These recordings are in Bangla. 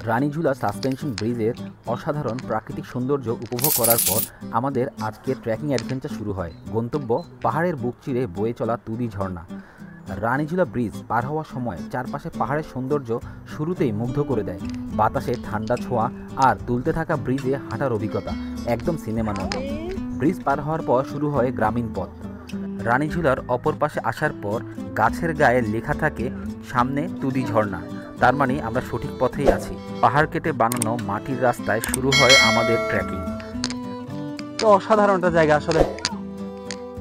রানীঝুলা সাসপেনশন ব্রিজের অসাধারণ প্রাকৃতিক সৌন্দর্য উপভোগ করার পর আমাদের আজকের ট্রেকিং অ্যাডভেঞ্চার শুরু হয়। গন্তব্য পাহাড়ের বুক চিরে বয়ে চলা তুদি ঝর্ণা। রানীঝুলা ব্রিজ পার হওয়ার সময় চারপাশে পাহাড়ের সৌন্দর্য শুরুতেই মুগ্ধ করে দেয়। বাতাসে ঠান্ডা ছোঁয়া আর দুলতে থাকা ব্রিজে হাঁটার অভিজ্ঞতা একদম সিনেমার মতো। ব্রিজ পার হওয়ার পর শুরু হয় গ্রামীণ পথ। রানীঝুলার অপর পাশে আসার পর গাছের গায়ে লেখা থাকে সামনে তুদি ঝর্ণা, তার মানে আমরা সঠিক পথেই আছি। পাহাড় কেটে বানানো মাটির রাস্তায় শুরু হয় আমাদের ট্রেকিং। তো অসাধারণ একটা জায়গা, আসলে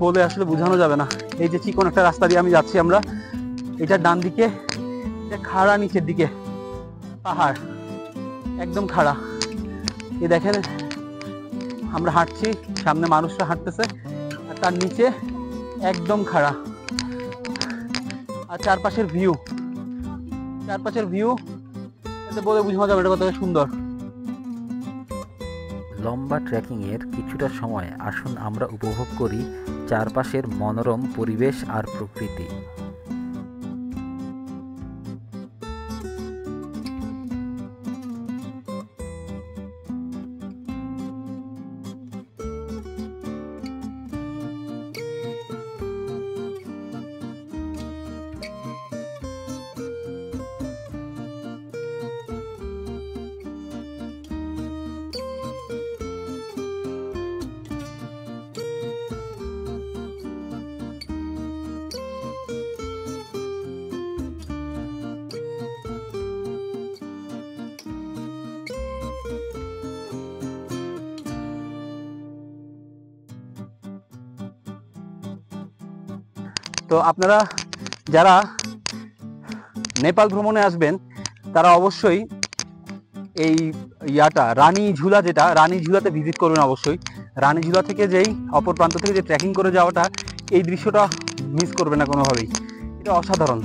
বলে আসলে বোঝানো যাবে না। এই যে চিকন একটা রাস্তা দিয়ে আমি যাচ্ছি, আমরা এটা ডান দিকে খাড়া, নিচের দিকে পাহাড় একদম খাড়া। এই দেখেন আমরা হাঁটছি, সামনে মানুষরা হাঁটতেছে আর তার নিচে একদম খাড়া। আর চারপাশের ভিউ বলে বোঝানো যাবে এটা কত সুন্দর। লম্বা ট্রেকিংয়ের কিছুটা সময় আসুন আমরা উপভোগ করি চারপাশের মনোরম পরিবেশ আর প্রকৃতি। তো আপনারা যারা নেপাল ভ্রমণে আসবেন তারা অবশ্যই এই রানীঝুলা, যেটা রানীঝুলাতে ভিজিট করবেন অবশ্যই। রানীঝুলা থেকে যেই অপর প্রান্ত থেকে যে ট্রেকিং করে যাওয়াটা, এই দৃশ্যটা মিস করবে না কোনোভাবেই। এটা অসাধারণ।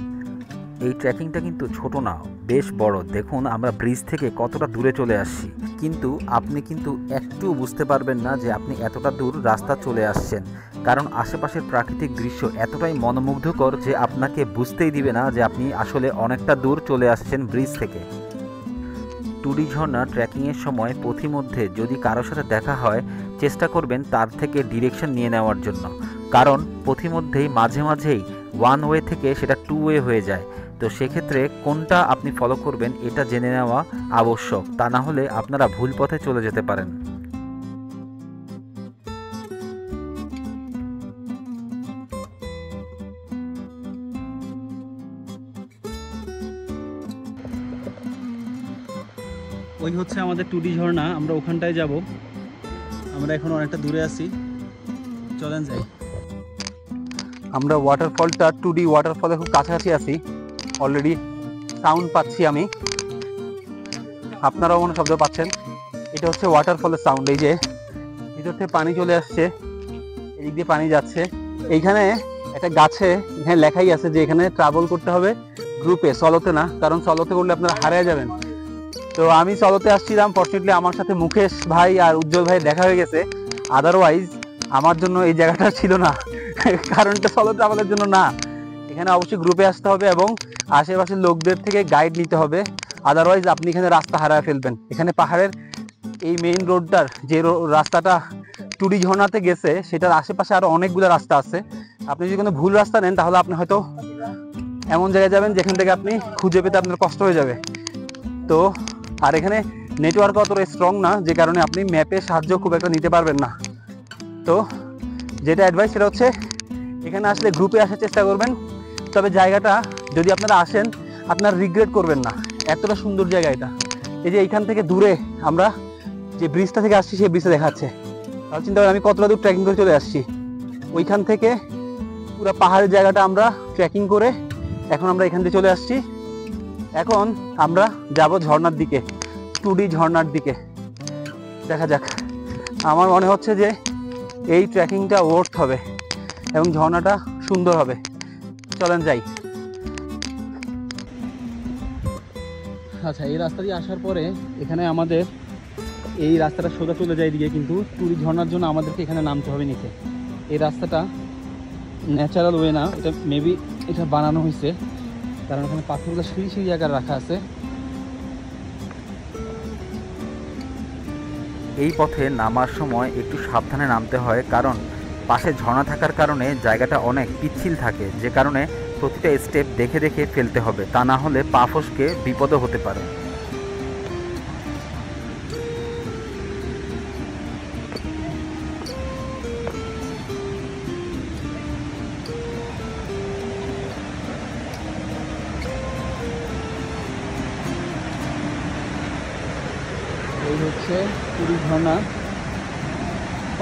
এই ট্রেকিংটা কিন্তু ছোট না, বেশ বড়। দেখুন আমরা ব্রিজ থেকে কতটা দূরে চলে আসছি, কিন্তু আপনি কিন্তু একটু বুঝতে পারবেন না যে আপনি এতটা দূর রাস্তা চলে আসছেন, কারণ আশেপাশের প্রাকৃতিক দৃশ্য এতটাই মনোমুগ্ধকর যে আপনাকে বুঝতেই দিবে না যে আপনি আসলে অনেকটা দূর চলে আসছেন ব্রিজ থেকে। তুদি ঝর্ণা ট্রেকিংয়ের সময় পথিমধ্যে যদি কারোর সাথে দেখা হয়, চেষ্টা করবেন তার থেকে ডিরেকশন নিয়ে নেওয়ার জন্য, কারণ পথিমধ্যেই মাঝে মাঝেই ওয়ান ওয়ে থেকে সেটা টু ওয়ে হয়ে যায়। তো সেক্ষেত্রে কোনটা আপনি ফলো করবেন এটা জেনে নেওয়া আবশ্যক, তা না হলে আপনারা ভুল পথে চলে যেতে পারেন। ওই হচ্ছে আমাদের তুদি ঝর্ণা, আমরা ওখানটায় যাব। আমরা এখন অনেকটা দূরে আছি, চলেন যাই। আমরা ওয়াটারফলটা, টুডি ওয়াটারফলের খুব কাছাকাছি আছি। অলরেডি সাউন্ড পাচ্ছি আমি, আপনারাও মনে শব্দ পাচ্ছেন। এটা হচ্ছে ওয়াটারফলের সাউন্ড। এই যে ভিতর থেকে পানি চলে আসছে, এদিক দিয়ে পানি যাচ্ছে। এইখানে একটা গাছে এখানে লেখাই আছে যে এখানে ট্রাভেল করতে হবে গ্রুপে, সলোতে না, কারণ সলোতে করলে আপনারা হারিয়ে যাবেন। তো আমি সলোতে আসছিলাম, ফরচুনেটলি আমার সাথে মুকেশ ভাই আর উজ্জ্বল ভাই দেখা হয়ে গেছে। আদারওয়াইজ আমার জন্য এই জায়গাটা ছিল না, কারণ এটা সলো ট্রাভেলের জন্য না। এখানে অবশ্যই গ্রুপে আসতে হবে এবং আশেপাশের লোকদের থেকে গাইড নিতে হবে, আদারওয়াইজ আপনি এখানে রাস্তা হারায় ফেলবেন। এখানে পাহাড়ের এই মেইন রোডটার যে রাস্তাটা টুডি ঝর্ণাতে গেছে, সেটার আশেপাশে আরো অনেকগুলো রাস্তা আছে। আপনি যদি কোনো ভুল রাস্তা নেন তাহলে আপনি হয়তো এমন জায়গায় যাবেন যেখান থেকে আপনি খুঁজে পেতে আপনার কষ্ট হয়ে যাবে। তো আর এখানে নেটওয়ার্ক অতটা স্ট্রং না, যে কারণে আপনি ম্যাপের সাহায্য খুব একটা নিতে পারবেন না। তো যেটা অ্যাডভাইস সেটা হচ্ছে এখানে আসলে গ্রুপে আসার চেষ্টা করবেন। তবে জায়গাটা যদি আপনারা আসেন আপনার রিগ্রেট করবেন না, এতটা সুন্দর জায়গা এটা। এই যে এইখান থেকে দূরে আমরা যে ব্রিজটা থেকে আসছি সেই ব্রিজটা দেখাচ্ছে, তাহলে চিন্তা করেন আমি কতটা দূর ট্রেকিং করে চলে আসছি। ওইখান থেকে পুরো পাহাড়ের জায়গাটা আমরা ট্রেকিং করে এখন আমরা এখান থেকে চলে আসছি। এখন আমরা যাব ঝর্ণার দিকে, টুডি ঝর্ণার দিকে। দেখা যাক, আমার মনে হচ্ছে যে এই ট্রেকিংটা ওয়ার্থ হবে এবং ঝর্ণাটা সুন্দর হবে। চলেন যাই। আচ্ছা, এই রাস্তা দিয়ে আসার পরে এখানে আমাদের এই রাস্তাটা সোজা চলে যায় দিকে, কিন্তু টুডি ঝর্ণার জন্য আমাদেরকে এখানে নামতে হবে নিচে। এই রাস্তাটা ন্যাচারাল ওয়ে না, এটা মেবি এটা বানানো হয়েছে, কারণ এখানে পাথরগুলো সিঁড়ি সিঁড়ি আকার রাখা আছে। এই পথে নামার সময় একটু সাবধানে নামতে হয়, কারণ পাশে ঝর্ণা থাকার কারণে জায়গাটা অনেক পিচ্ছিল থাকে, যে কারণে প্রতিটা স্টেপ দেখে দেখে ফেলতে হবে, তা না হলে পা ফসকে বিপদও হতে পারে। এই হচ্ছে পুরী ঝর্ণা,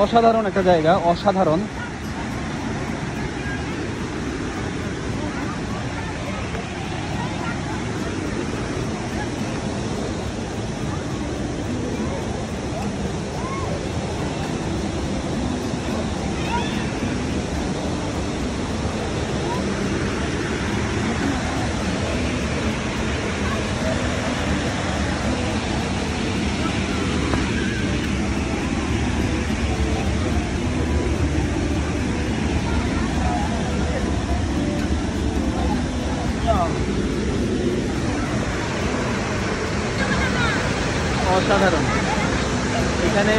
অসাধারণ একটা জায়গা, অসাধারণ। অসাধারণ। এখানে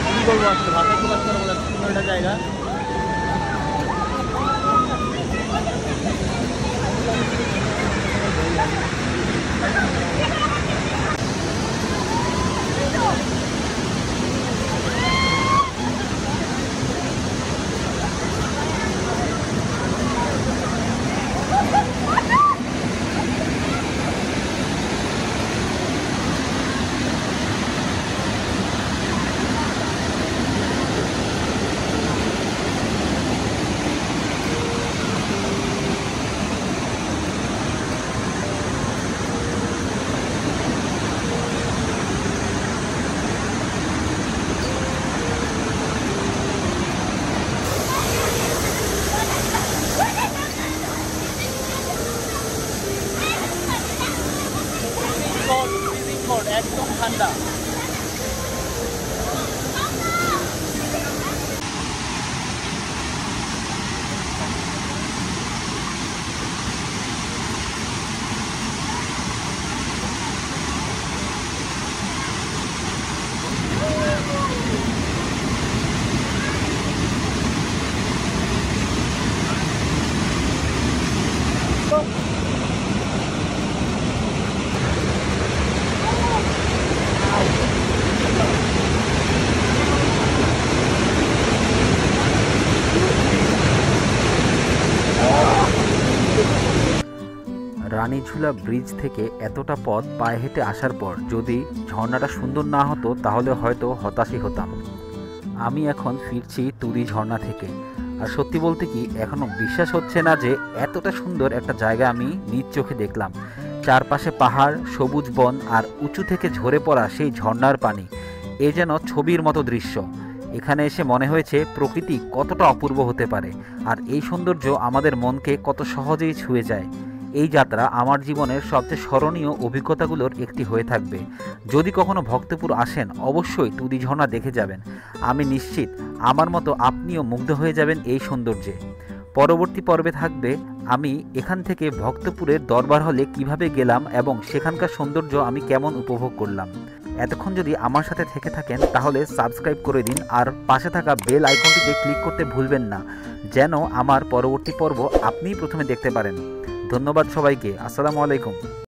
কি বলবো, আসলে ভাষায় প্রকাশ করা বলে সুন্দর একটা জায়গা। একদম ঠান্ডা। রানীঝুলা ব্রিজ থেকে এতটা পথ পায়ে হেঁটে আসার পর যদি ঝর্ণাটা সুন্দর না হতো তাহলে হয়তো হতাশই হতাম। আমি এখন ফিরছি তুরি ঝর্ণা থেকে, আর সত্যি বলতে কি এখনও বিশ্বাস হচ্ছে না যে এতটা সুন্দর একটা জায়গা আমি নিজ চোখে দেখলাম। চারপাশে পাহাড়, সবুজ বন আর উঁচু থেকে ঝরে পড়া সেই ঝর্ণার পানি, এ যেন ছবির মতো দৃশ্য। এখানে এসে মনে হয়েছে প্রকৃতি কতটা অপূর্ব হতে পারে, আর এই সৌন্দর্য আমাদের মনকে কত সহজেই ছুঁয়ে যায়। এই যাত্রা আমার জীবনের সবচেয়ে স্মরণীয় অভিজ্ঞতাগুলোর একটি হয়ে থাকবে। যদি কখনো ভক্তপুর আসেন অবশ্যই তুরি ঝর্ণা দেখে যাবেন। আমি নিশ্চিত আমার মতো আপনিও মুগ্ধ হয়ে যাবেন এই সৌন্দর্যে। পরবর্তী পর্বে থাকবে আমি এখান থেকে ভক্তপুরের দরবার হলে কিভাবে গেলাম এবং সেখানকার সৌন্দর্য আমি কেমন উপভোগ করলাম। এতক্ষণ যদি আমার সাথে থেকে থাকেন তাহলে সাবস্ক্রাইব করে দিন, আর পাশে থাকা বেল আইকনটিতে ক্লিক করতে ভুলবেন না, যেন আমার পরবর্তী পর্ব আপনিই প্রথমে দেখতে পারেন। ধন্যবাদ সবাইকে। আসসালামু আলাইকুম।